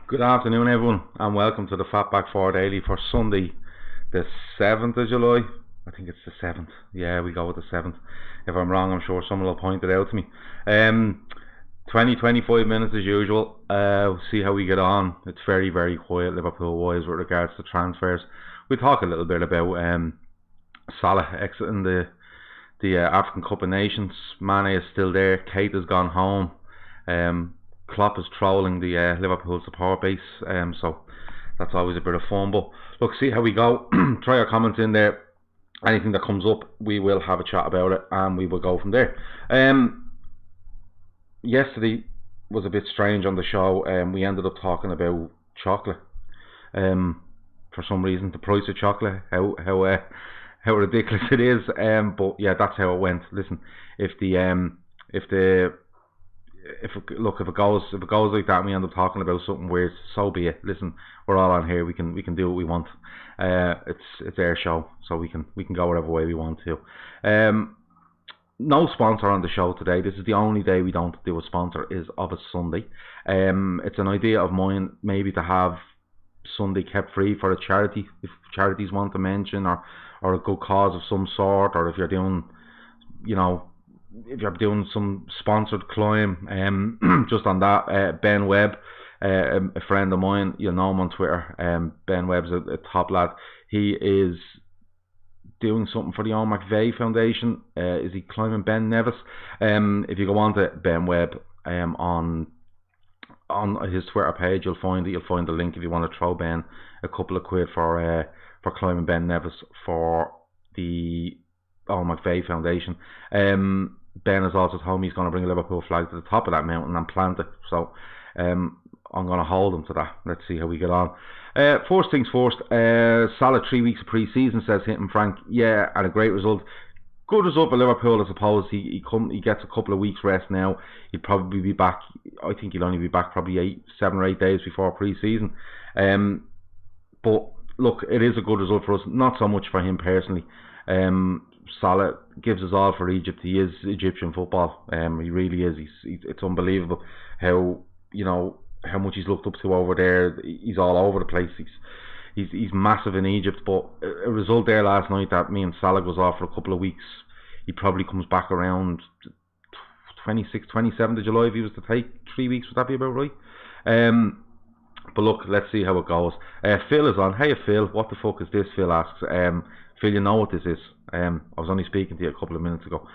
Good afternoon, everyone, and welcome to the FB4 Daily for Sunday, the 7th of July. I think it's the 7th. Yeah, we go with the 7th. If I'm wrong, I'm sure someone will point it out to me. 25 minutes as usual. We'll see how we get on. It's very, very quiet Liverpool-wise with regards to transfers. We'll talk a little bit about Salah exiting the African Cup of Nations. Mane is still there. Kate has gone home. Klopp is trolling the Liverpool support base, so that's always a bit of fun. But look, see how we go. Try your comments in there. Anything that comes up, we will have a chat about it, and we will go from there. Yesterday was a bit strange on the show. We ended up talking about chocolate. For some reason, the price of chocolate, how ridiculous it is. But yeah, that's how it went. Listen, if it goes like that and we end up talking about something weird, so be it. Listen, we're all on here. We can do what we want. It's our show, so we can go whatever way we want to. No sponsor on the show today. This is the only day we don't do a sponsor, is of a Sunday. It's an idea of mine, maybe to have Sunday kept free for a charity, if charities want to mention, or a good cause of some sort, or if you're doing, if you're doing some sponsored climb. Just on that, Ben Webb, a friend of mine, you'll know him on Twitter. Ben Webb's a top lad. He is doing something for the Owen McVeigh Foundation. Is he climbing Ben Nevis? If you go on to Ben Webb on his Twitter page, you'll find the link if you want to throw Ben a couple of quid for climbing Ben Nevis for the Owen McVeigh Foundation. Ben has also told me he's going to bring a Liverpool flag to the top of that mountain and plant it. So I'm going to hold him to that. Let's see how we get on. First things first, Salah 3 weeks of pre-season, says Hitman Frank. Yeah, and a great result. Good result for Liverpool, I suppose. He gets a couple of weeks rest now. He'll probably be back. I think he'll only be back probably 7 or 8 days before pre-season. But look, it is a good result for us. Not so much for him personally. Salah gives us all for Egypt. He is Egyptian football. He really is. It's unbelievable how much he's looked up to over there. He's all over the place. He's massive in Egypt. But a result there last night that means Salah goes off for a couple of weeks. He probably comes back around 26th, 27th of July if he was to take 3 weeks. Would that be about right? But look, let's see how it goes. Phil is on. Hey Phil, what the fuck is this? Phil asks. Phil, you know what this is. I was only speaking to you a couple of minutes ago,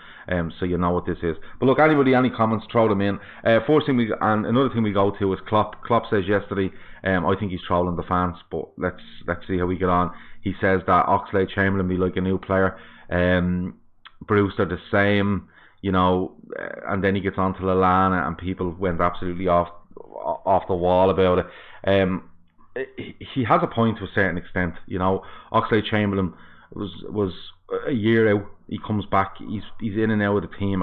so you know what this is. But look, any comments, throw them in. First thing another thing we go to is Klopp. Klopp says yesterday, I think he's trolling the fans, but let's see how we get on. He says that Oxlade-Chamberlain be like a new player. Brewster the same, and then he gets on to Lallana, and people went absolutely off the wall about it. He has a point to a certain extent. Oxlade-Chamberlain was a year out. He comes back. He's in and out of the team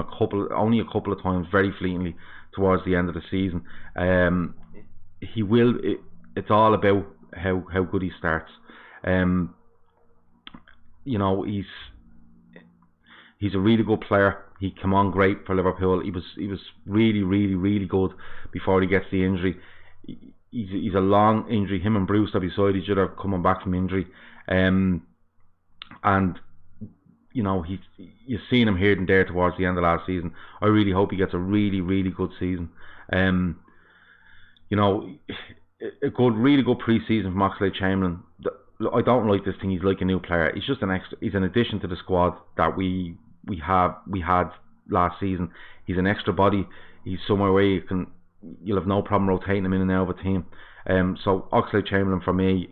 only a couple of times, very fleetingly towards the end of the season. He will. It's all about how good he starts. He's a really good player. He came on great for Liverpool. He was really, really, really good before he gets the injury. He's a long injury. Him and Brewster beside each other coming back from injury. And you've seen him here and there towards the end of last season. I really hope he gets a really, really good season. A really good pre-season from Oxlade-Chamberlain. I don't like this thing. He's like a new player. He's just he's an addition to the squad that we had last season. He's an extra body. He's somewhere where you'll have no problem rotating him in and out of a team. So Oxlade-Chamberlain for me,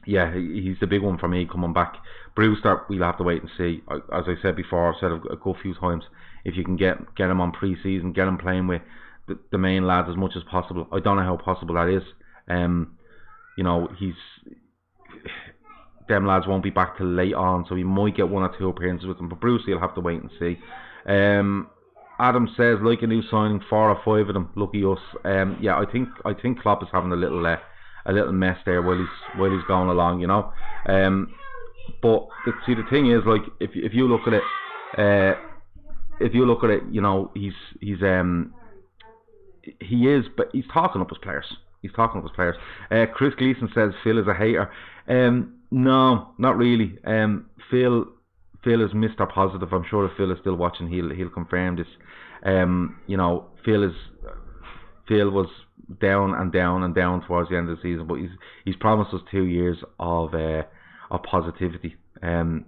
yeah, he's the big one for me coming back. Brewster, we'll have to wait and see. As I said before, I've said a good few times, if you can get him on pre-season, get him playing with the main lads as much as possible. I don't know how possible that is. Them lads won't be back till late on, so he might get 1 or 2 appearances with them. But Bruce, you'll have to wait and see. Adam says, like a new signing, 4 or 5 of them. Lucky us. Yeah, I think Klopp is having a little mess there while he's going along, But the thing is, like, if you look at it, he is, but he's talking up his players. He's talking about his players. Chris Gleason says Phil is a hater. No, not really. Phil is Mr. Positive. I'm sure if Phil is still watching, he'll confirm this. Phil was down and down and down towards the end of the season, but he's promised us 2 years of positivity. I'm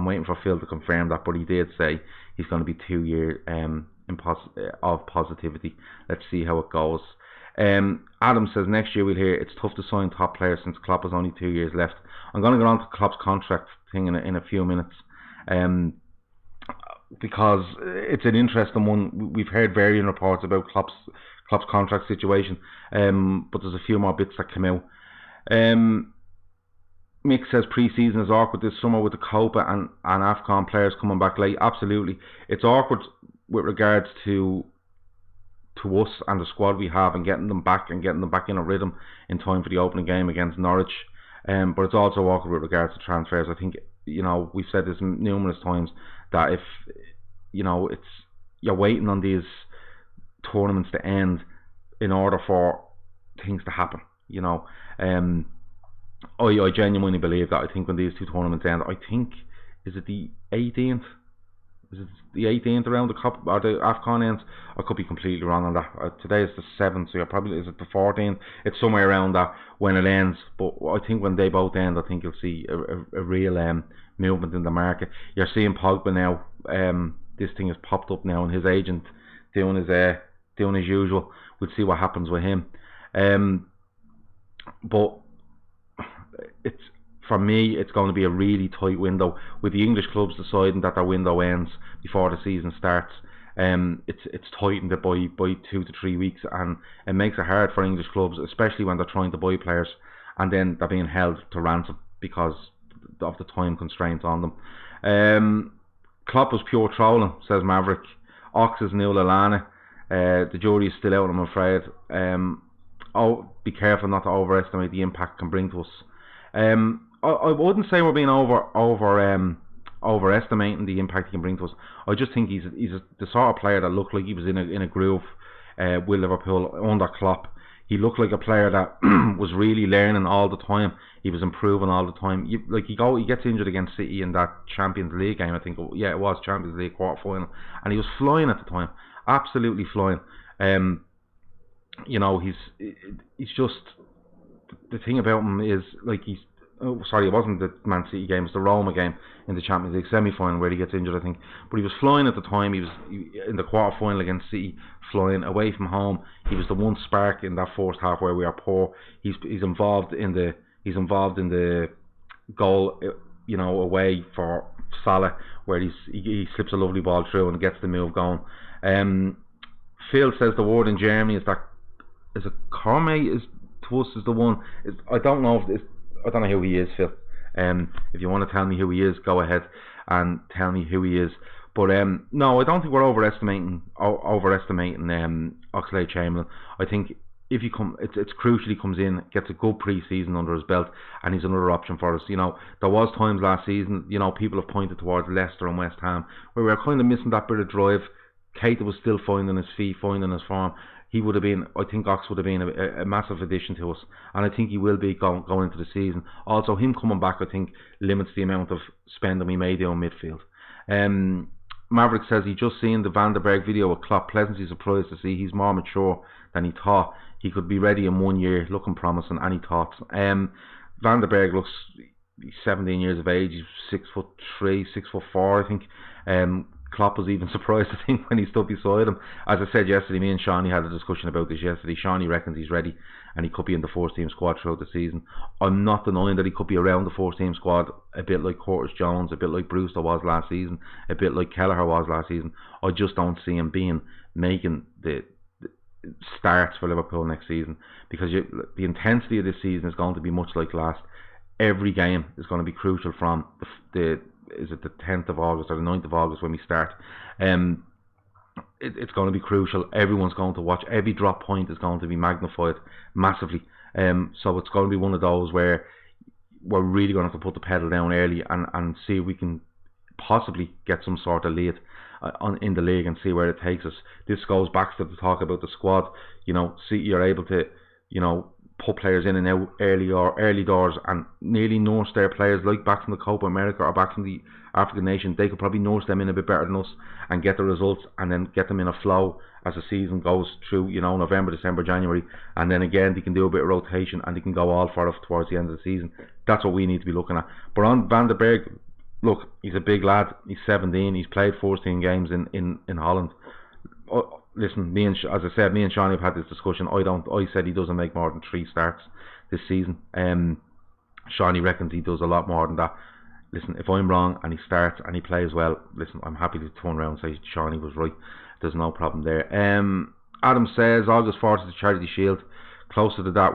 waiting for Phil to confirm that, but he did say he's going to be 2 years of positivity. Let's see how it goes. Adam says next year we'll hear it's tough to sign top players since Klopp has only 2 years left. I'm going to get on to Klopp's contract thing in a few minutes, because it's an interesting one. We've heard varying reports about Klopp's contract situation, but there's a few more bits that come out. Mick says pre-season is awkward this summer with the Copa and AFCON players coming back late. Absolutely, it's awkward with regards to us and the squad we have, and getting them back in a rhythm in time for the opening game against Norwich. But it's also awkward with regards to transfers. I think we've said this numerous times that if it's you're waiting on these tournaments to end in order for things to happen. I genuinely believe that. I think when these two tournaments end, I think is it the 18th? Is it the 18th around the Cup or the AFCON ends? I could be completely wrong on that. Today is the 7th, so is it the 14th? It's somewhere around that when it ends. But I think when they both end, I think you'll see a real movement in the market. You're seeing Pogba now. This thing has popped up now, and his agent doing his usual. We'll see what happens with him. But for me, it's going to be a really tight window, with the English clubs deciding that their window ends before the season starts. It's tightened it by 2 to 3 weeks, and it makes it hard for English clubs, especially when they're trying to buy players and then they're being held to ransom because of the time constraints on them. Klopp was pure trolling, says Maverick. Ox is Neil Lallana. The jury is still out, I'm afraid. Be careful not to overestimate the impact it can bring to us. I wouldn't say we're being overestimating the impact he can bring to us. I just think he's the sort of player that looked like he was in a groove with Liverpool under Klopp. He looked like a player that was really learning all the time. He was improving all the time. He gets injured against City in that Champions League game. I think it was Champions League quarter final, and he was flying at the time, absolutely flying. He's just, the thing about him is it wasn't the Man City game, it was the Roma game in the Champions League semi-final where he gets injured, I think. But he was flying at the time. He was in the quarter-final against City, flying away from home. He was the one spark in that first half where we are poor. He's involved in the goal, away for Salah, where he slips a lovely ball through and gets the move going. Phil says the word in Germany is it Corme is to us is the one. I don't know who he is, Phil. If you want to tell me who he is, go ahead and tell me who he is. But no, I don't think we're overestimating Oxlade-Chamberlain. I think if he it's crucial he comes in, gets a good pre-season under his belt, and he's another option for us. There was times last season, people have pointed towards Leicester and West Ham where we were kind of missing that bit of drive. Keita was still finding his feet, finding his form. I think Ox would have been a massive addition to us, and I think he will be going into the season. Also, him coming back, I think, limits the amount of spending we may do in midfield. Maverick says he just seen the Van der Berg video with Klopp, pleasantly surprised to see he's more mature than he thought. He could be ready in 1 year, looking promising. Any thoughts? Van der Berg looks, he's 17 years of age, he's 6'3", 6'4", I think. Klopp was even surprised, I think, when he stood beside him. As I said yesterday, me and Shawnee had a discussion about this yesterday. Shawnee reckons he's ready and he could be in the first team squad throughout the season. I'm not denying that he could be around the first team squad, a bit like Curtis Jones, a bit like Brewster was last season, a bit like Kelleher was last season. I just don't see him making the starts for Liverpool next season, because the intensity of this season is going to be much like last. Every game is going to be crucial from is it the 10th of August or the 9th of August when we start. It's going to be crucial. Everyone's going to watch. Every drop point is going to be magnified massively. So it's going to be one of those where we're really going to have to put the pedal down early and see if we can possibly get some sort of lead in the league and see where it takes us. This goes back to the talk about the squad. City are able to you know, put players in and out early doors and nearly nurse their players like back from the Copa America or back from the African nation. They could probably nurse them in a bit better than us and get the results and then get them in a flow as the season goes through, you know, November, December, January, and then again they can do a bit of rotation and they can go all for it towards the end of the season. That's what we need to be looking at. But on Van den Berg, look, he's a big lad. He's 17. He's played 14 games in Holland. Listen, as I said, me and Shawnee have had this discussion. I said he doesn't make more than 3 starts this season. Shawnee reckons he does a lot more than that. Listen, if I'm wrong and he starts and he plays well, listen, I'm happy to turn around and say Shawnee was right. There's no problem there. Adam says August 4th is the Charity Shield. Closer to that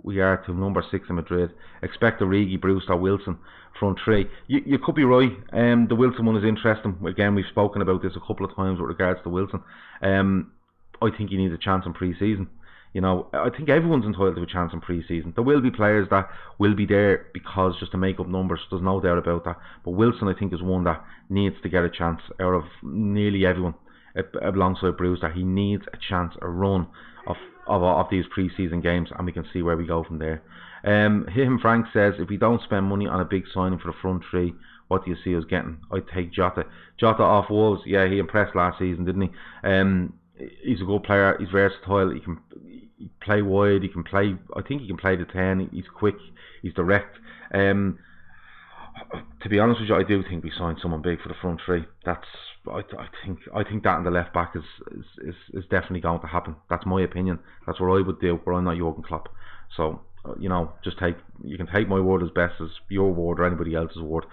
we are to number 6 in Madrid. Expect Origi, Brewster, Wilson front 3. You could be right. The Wilson one is interesting. Again, we've spoken about this a couple of times with regards to Wilson. I think he needs a chance in pre-season. You know, I think everyone's entitled to a chance in pre-season. There will be players that will be there because just to make up numbers. There's no doubt about that. But Wilson, I think, is one that needs to get a chance out of nearly everyone alongside Brewster. He needs a chance, a run of these pre-season games, and we can see where we go from there. Frank says, if we don't spend money on a big signing for the front 3, what do you see us getting? I'd take Jota off Wolves. Yeah, he impressed last season, didn't he? He's a good player. He's versatile. He can play wide. He can play. I think he can play the 10. He's quick. He's direct. To be honest with you, I do think we signed someone big for the front 3. I think that in the left back is definitely going to happen. That's my opinion. That's what I would do. But I'm not Jurgen Klopp. So you know, you can take my word as best as your word or anybody else's word.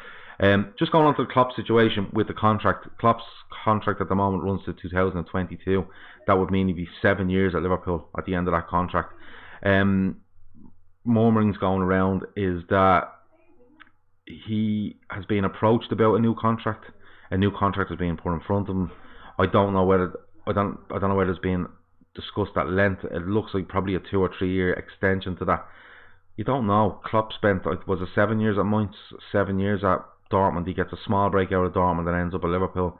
Just going on to the Klopp situation with the contract. Klopp's contract at the moment runs to 2022. That would mean he'd be 7 years at Liverpool at the end of that contract. Murmurings going around is that he has been approached about a new contract. A new contract is being put in front of him. I don't know whether it's being discussed at length. It looks like probably a 2 or 3 year extension to that. You don't know. Klopp spent, was it 7 years at Mainz, 7 years at Dortmund. He gets a small break out of Dortmund and ends up at Liverpool.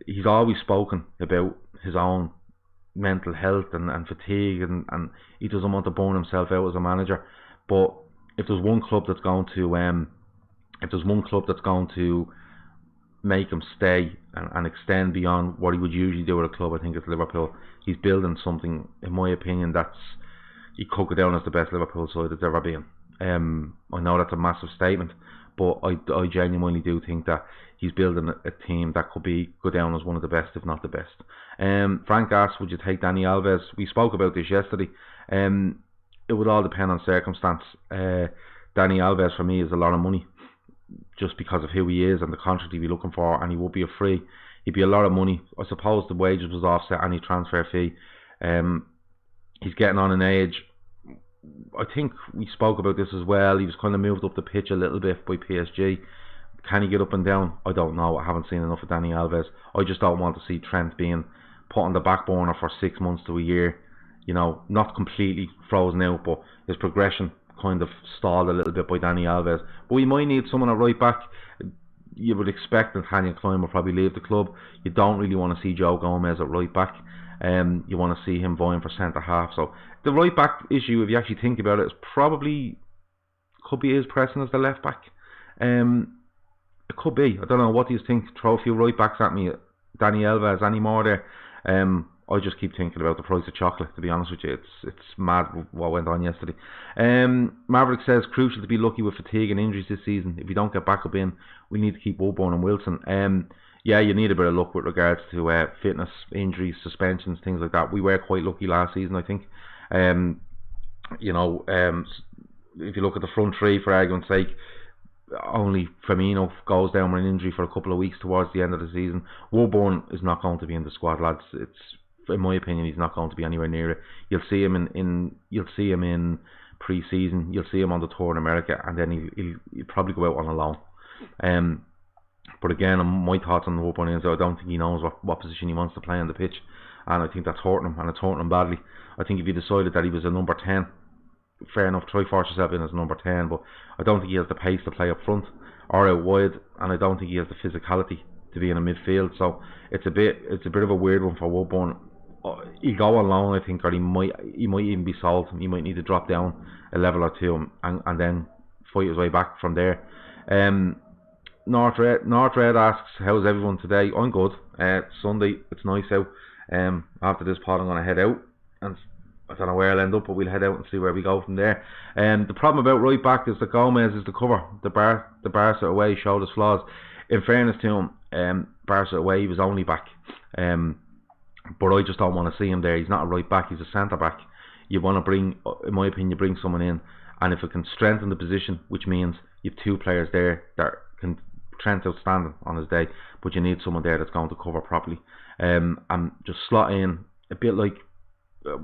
He's always spoken about his own mental health and fatigue, and he doesn't want to burn himself out as a manager. But if there's one club that's going to make him stay and extend beyond what he would usually do at a club, I think it's Liverpool. He's building something, in my opinion, he could go down as the best Liverpool side that's ever been. I know that's a massive statement, but I genuinely do think that he's building a team that could go down as one of the best, if not the best. Frank asked, would you take Dani Alves? We spoke about this yesterday. It would all depend on circumstance. Dani Alves for me is a lot of money, just because of who he is and the contract he'd be looking for, and he would be a free. He'd be a lot of money. I suppose the wages was offset any transfer fee. He's getting on in age. I think we spoke about this as well. He was kind of moved up the pitch a little bit by PSG. Can he get up and down? I don't know. I haven't seen enough of Dani Alves. I just don't want to see Trent being put on the back burner for 6 months to a year. You know, not completely frozen out, but his progression kind of stalled a little bit by Dani Alves. But we might need someone at right back. You would expect Nathaniel Klein will probably leave the club. You don't really want to see Joe Gomez at right back. You want to see him vying for centre half. So the right back issue, if you actually think about it, is probably could be as pressing as the left back. It could be. I don't know. What do you think? Throw a few right backs at me. Dani Alves, any more there? I just keep thinking about the price of chocolate, to be honest with you. It's mad what went on yesterday. Maverick says, crucial to be lucky with fatigue and injuries this season. If you don't get back up in, we need to keep Woodburn and Wilson. Yeah, you need a bit of luck with regards to fitness, injuries, suspensions, things like that. We were quite lucky last season, I think. If you look at the front 3, for argument's sake, only Firmino goes down with an injury for a couple of weeks towards the end of the season. Woodburn is not going to be in the squad, lads. In my opinion, he's not going to be anywhere near it. You'll see him in pre-season. You'll see him on the tour in America, and then he'll probably go out on a loan. But again, my thoughts on the Woodburn is I don't think he knows what position he wants to play on the pitch, and I think that's hurting him, and it's hurting him badly. I think if he decided that he was a number 10, fair enough, try force yourself in as a number 10, but I don't think he has the pace to play up front or out wide, and I don't think he has the physicality to be in a midfield. So it's a bit of a weird one for Woodburn. he'll go on loan, I think, or he might even be sold. He might need to drop down a level or two and then fight his way back from there. North Red asks, how's everyone today? I'm good. Sunday, it's nice out. After this pod, I'm going to head out, and I don't know where I'll end up, but we'll head out and see where we go from there. The problem about right back is that Gomez is the cover. The Barca away showed his flaws. In fairness to him, Barca away, he was only back. But I just don't want to see him there. He's not a right back, he's a centre back. You want to bring, in my opinion, bring someone in, and if it can strengthen the position, which means you have two players there that can, Trent outstanding on his day, but you need someone there that's going to cover properly. And just slot in a bit like,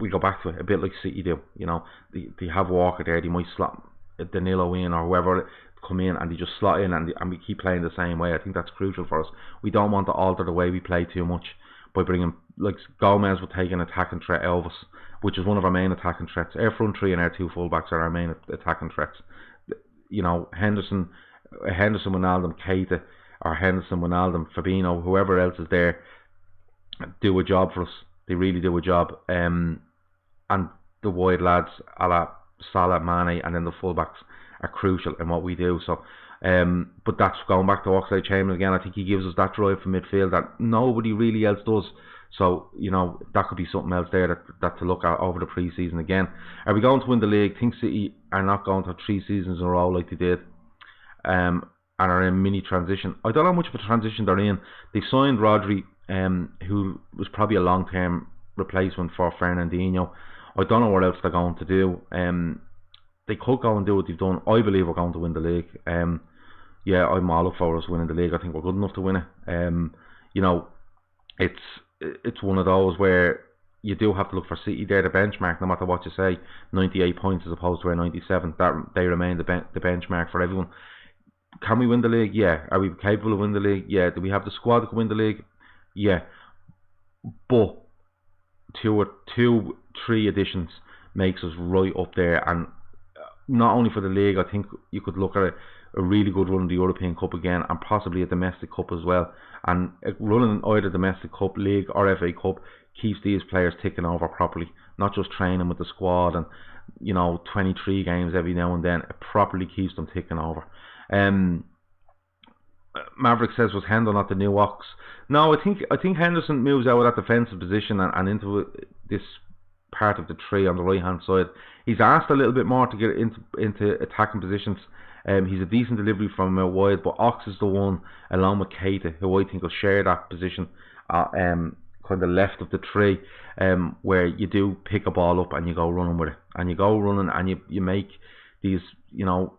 we go back to it, a bit like City do. You know, they have Walker there, they might slot Danilo in or whoever come in, and they just slot in, and we keep playing the same way. I think that's crucial for us. We don't want to alter the way we play too much by bringing, like Gomez will take an attacking threat out of us, which is one of our main attacking threats. Our front three and our two fullbacks are our main attacking threats. You know, Henderson, Wijnaldum, Keita, or Henderson, Wijnaldum, Fabinho, whoever else is there, do a job for us. They really do a job. And the wide lads, a la Salah, Mane, and then the fullbacks are crucial in what we do. So, but that's going back to Oxlade-Chamberlain again. I think he gives us that drive from midfield that nobody really else does. So, you know, that could be something else there that to look at over the pre-season again. Are we going to win the league? Think City are not going to have 3 seasons in a row like they did, and are in mini transition. I don't know how much of a transition they're in. They signed Rodri, who was probably a long-term replacement for Fernandinho. I don't know what else they're going to do. They could go and do what they've done. I believe we're going to win the league. Yeah, I'm all up for us winning the league. I think we're good enough to win it. You know, it's one of those where you do have to look for City. They're the benchmark, no matter what you say. 98 points as opposed to our 97. That they remain the benchmark for everyone. Can we win the league? Yeah. Are we capable of winning the league? Yeah. Do we have the squad that can win the league? Yeah. But 2-3 additions makes us right up there, and not only for the league, I think you could look at a really good run in the European Cup again, and possibly a domestic cup as well. And running either domestic cup, league, or FA Cup keeps these players ticking over properly, not just training with the squad and, you know, 23 games every now and then. It properly keeps them ticking over. Maverick says, was Hendo not the new Ox? No, I think Henderson moves out of that defensive position and into this part of the tree on the right hand side. He's asked a little bit more to get into attacking positions. He's a decent delivery from out wide, but Ox is the one, along with Keita, who I think will share that position, kind of left of the tree, where you do pick a ball up and you go running with it, and you go running and you make these, you know,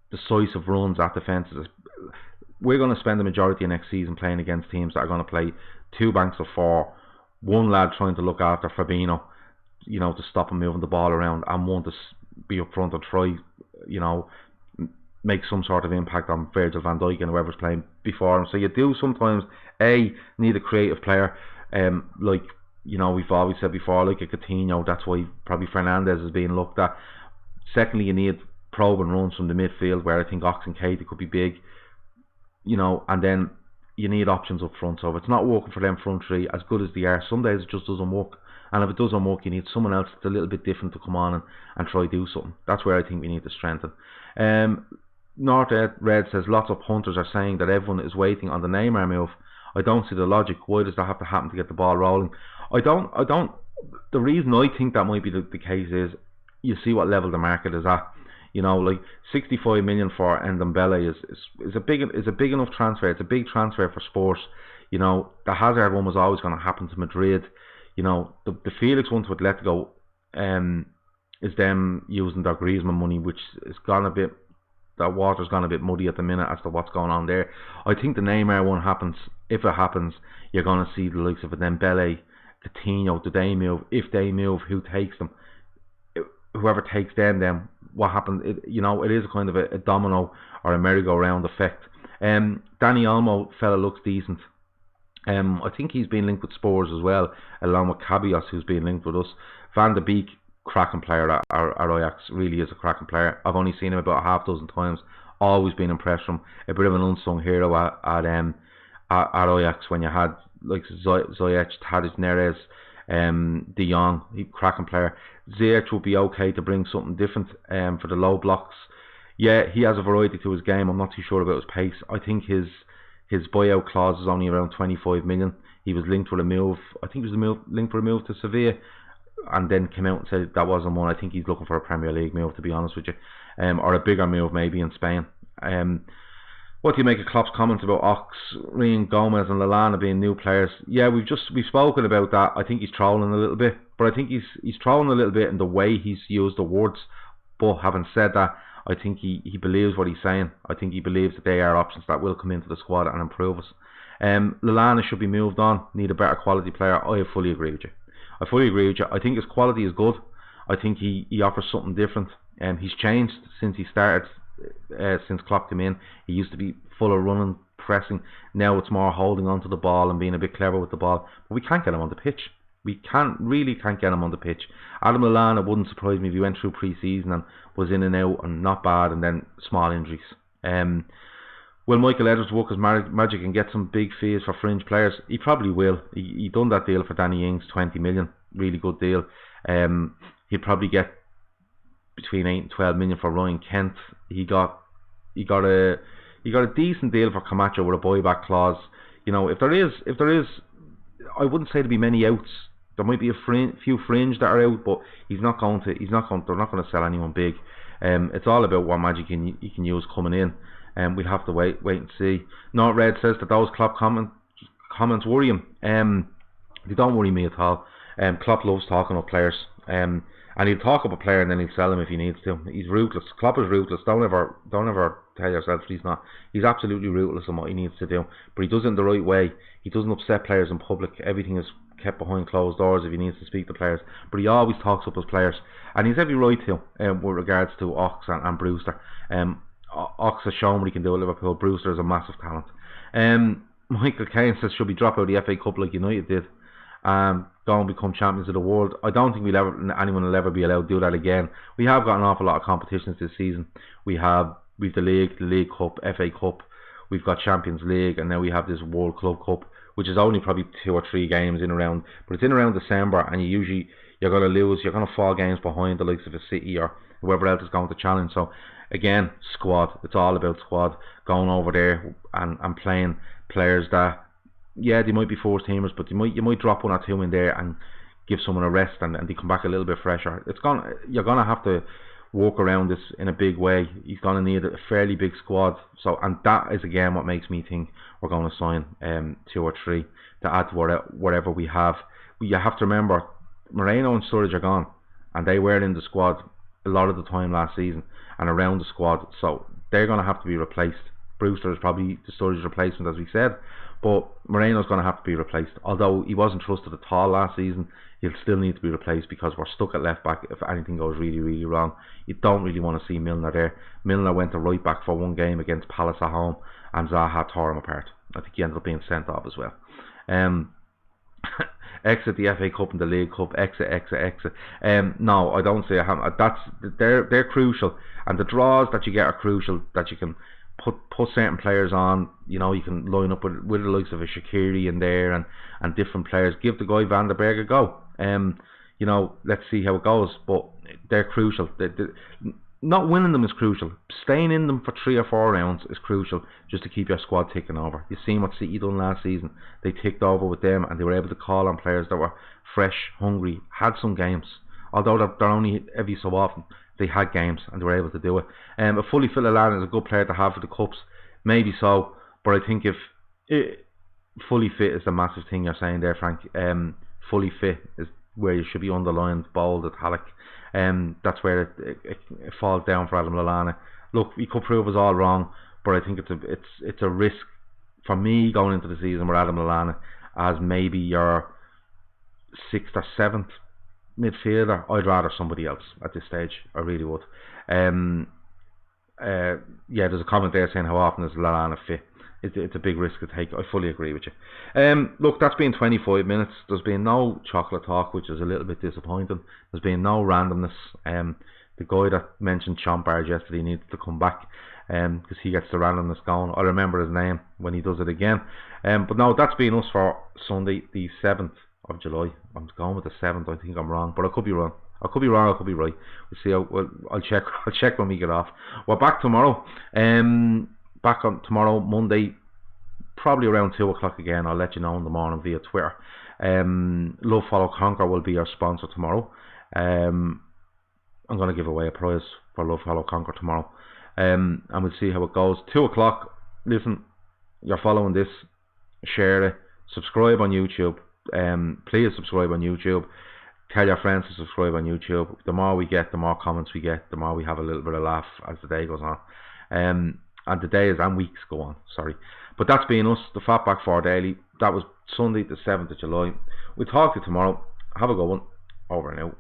decisive runs at defences. We're going to spend the majority of next season playing against teams that are going to play 2 banks of 4, one lad trying to look after Fabinho, you know, to stop him moving the ball around, and one to be up front and try, you know, make some sort of impact on Virgil van Dijk and whoever's playing before him. So you do sometimes need a creative player, like, you know, we've always said before, like a Coutinho. That's why probably Fernandes is being looked at. Secondly, you need probe and runs from the midfield, where I think Ox and Keita could be big, you know, and then you need options up front. So if it's not working for them front three, as good as they are, some days it just doesn't work. And if it doesn't work, you need someone else that's a little bit different to come on and try to do something. That's where I think we need to strengthen. North Red says, lots of punters are saying that everyone is waiting on the Neymar move. I don't see the logic. Why does that have to happen to get the ball rolling? I don't. The reason I think that might be the case is, you see what level the market is at. You know, like 65 million for Ndombele is a big enough transfer. It's a big transfer for Spurs. You know, the Hazard one was always going to happen to Madrid. You know, the Felix one to Atletico is them using their Griezmann money, which is gone a bit. That water's gone a bit muddy at the minute as to what's going on there. I think the Neymar one happens. If it happens, you're going to see the likes of Dembele, Coutinho. Do they move? If they move, who takes them? Whoever takes them, then what happens? You know, it is kind of a domino or a merry-go-round effect. Danny Olmo fella looks decent. I think he's been linked with Spurs as well, along with Cabios, who's been linked with us. Van de Beek, cracking player at Ajax, really is a cracking player. I've only seen him about half a dozen times. Always been impressed from him. A bit of an unsung hero at Ajax, when you had like Ziyech, Tadic, Neres, De Jong, cracking player. Ziyech would be okay to bring something different for the low blocks. Yeah, he has a variety to his game. I'm not too sure about his pace. I think his buyout clause is only around 25 million. He was linked with a move. I think he was linked with a move to Sevilla, and then came out and said that wasn't one. I think he's looking for a Premier League move, to be honest with you, or a bigger move maybe in Spain. What do you make of Klopp's comments about Ox, Ryan Gomez and Lallana being new players? Yeah, we've spoken about that. I think he's trolling a little bit, but I think he's trolling a little bit in the way he's used the words. But having said that, I think he believes what he's saying. I think he believes that they are options that will come into the squad and improve us. Lallana should be moved on. Need a better quality player. I fully agree with you. I think his quality is good. I think he offers something different. He's changed since he started. Since Klopp came in, he used to be full of running, pressing. Now it's more holding onto the ball and being a bit clever with the ball. But we can't get him on the pitch. We really can't get him on the pitch. Adam Lallana wouldn't surprise me if he went through pre-season and was in and out and not bad, and then small injuries. Will Michael Edwards work his magic and get some big fees for fringe players? He probably will. He done that deal for Danny Ings, 20 million, really good deal. He'll probably get between 8 and 12 million for Ryan Kent. He got a decent deal for Camacho with a buyback clause. You know, if there is, I wouldn't say there'd be many outs. There might be a few fringe that are out, but they're not going to sell anyone big. It's all about what magic he can use coming in. We'll have to wait and see. Not Red says that those Klopp comments worry him. They don't worry me at all. Klopp loves talking up players. And he'll talk up a player and then he'll sell him if he needs to. He's ruthless. Klopp is ruthless. Don't ever tell yourself he's not. He's absolutely ruthless in what he needs to do. But he does it in the right way. He doesn't upset players in public. Everything is kept behind closed doors if he needs to speak to players. But he always talks up his players. And he's every right to, with regards to Ox and Brewster. Ox has shown what he can do at Liverpool. Brewster is a massive talent. Michael Caine says, should we drop out of the FA Cup like United did? Go and become champions of the world. I don't think anyone will ever be allowed to do that again. We have got an awful lot of competitions this season. We've the League Cup, FA Cup, we've got Champions League, and now we have this World Club Cup, which is only probably 2 or 3 games in around, but it's in around December, and you're going to lose, you're going to fall games behind the likes of a City or whoever else is going to challenge. So again, squad, it's all about squad, going over there and playing players that, yeah, they might be first teamers, but you might drop 1 or 2 in there and give someone a rest, and they come back a little bit fresher. You're gonna have to work around this in a big way. He's gonna need a fairly big squad. So, and that is again what makes me think we're going to sign 2 or 3 to add to whatever we have. You have to remember, Moreno and Sturridge are gone, and they were in the squad a lot of the time last season and around the squad. So they're gonna have to be replaced. Brewster is probably the Sturridge replacement, as we said. But Moreno's going to have to be replaced. Although he wasn't trusted at all last season, he'll still need to be replaced because we're stuck at left back if anything goes really, really wrong. You don't really want to see Milner there. Milner went to right back for 1 game against Palace at home, and Zaha tore him apart. I think he ended up being sent off as well. Exit the FA Cup and the League Cup. Exit. No, I don't say they're crucial, and the draws that you get are crucial. That you can put certain players on, you know, you can line up with the likes of a Shaqiri in there and different players. Give the guy Van der Berg a go. You know, let's see how it goes. But they're crucial. Not winning them is crucial. Staying in them for 3 or 4 rounds is crucial, just to keep your squad ticking over. You've seen what City done last season. They ticked over with them, and they were able to call on players that were fresh, hungry, had some games. Although they're only every so often, they had games and they were able to do it. A fully fit Lallana is a good player to have for the Cups, maybe so, but I think if fully fit is the massive thing you're saying there, Frank. Fully fit is where you should be underlined, bold, italic. That's where it falls down for Adam Lallana. Look, he could prove us all wrong, but I think it's a risk for me going into the season with Adam Lallana as maybe your 6th or 7th midfielder. I'd rather somebody else at this stage. I really would. Yeah, there's a comment there saying how often is Lallana fit. It's a big risk to take. I fully agree with you. Look, that's been 25 minutes. There's been no chocolate talk, which is a little bit disappointing. There's been no randomness. The guy that mentioned Chomp Bars yesterday needs to come back because he gets the randomness going. I'll remember his name when he does it again. But no, that's been us for Sunday the 7th of July. I'm going with the 7th. I think I'm wrong, but I could be wrong. I could be wrong. I could be right. We'll see. I'll check. I'll check when we get off. We're back tomorrow. Back on tomorrow, Monday, probably around 2 o'clock again. I'll let you know in the morning via Twitter. Love Follow Conquer will be our sponsor tomorrow. I'm going to give away a prize for Love Follow Conquer tomorrow. And we'll see how it goes. 2 o'clock. Listen, you're following this. Share it. Subscribe on YouTube. Please subscribe on YouTube. Tell your friends to subscribe on YouTube. The more we get, the more comments we get, the more we have a little bit of laugh as the day goes on. And the days and weeks go on. Sorry. But that's been us, the Fatback 4 Daily. That was Sunday the 7th of July. We'll talk to you tomorrow. Have a good one. Over and out.